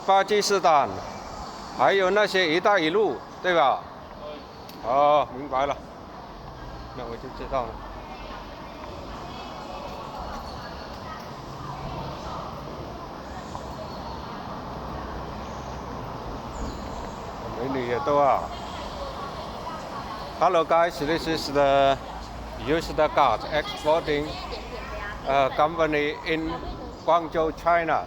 巴基斯坦，还有那些一带一路，对吧？哦，明白了，那我就知道了。美女也多啊。Hello guys, this is the used car exporting company in Guangzhou, China.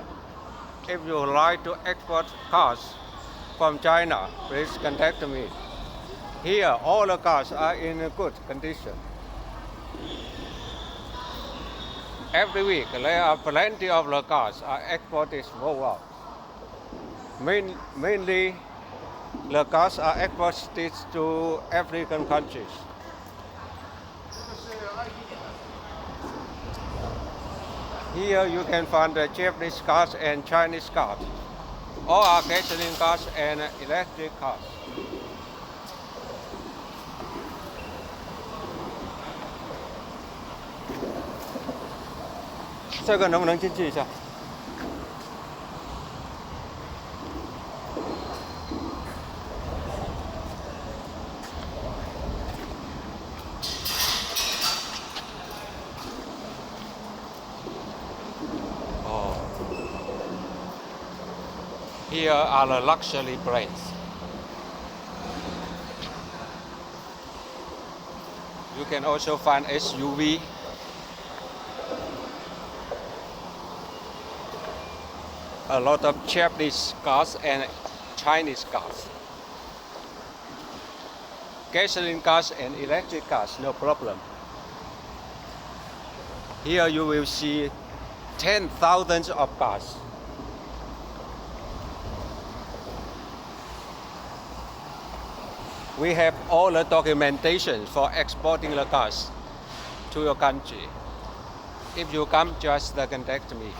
If you like to export cars from China, please contact me. Here, all the cars are in good condition. Every week, there are plenty of the cars are exported worldwide. Mainly, the cars are exported to African countries. Here you can find the Japanese cars and Chinese cars. All are gasoline cars and electric cars. 这个能不能进去一下？哦 Here are the luxury brands. You can also find SUV. A lot of Japanese cars and Chinese cars. Gasoline cars and electric cars, no problem. Here you will see 10,000 of cars. We have all the documentation for exporting the cars to your country. If you come, just contact me.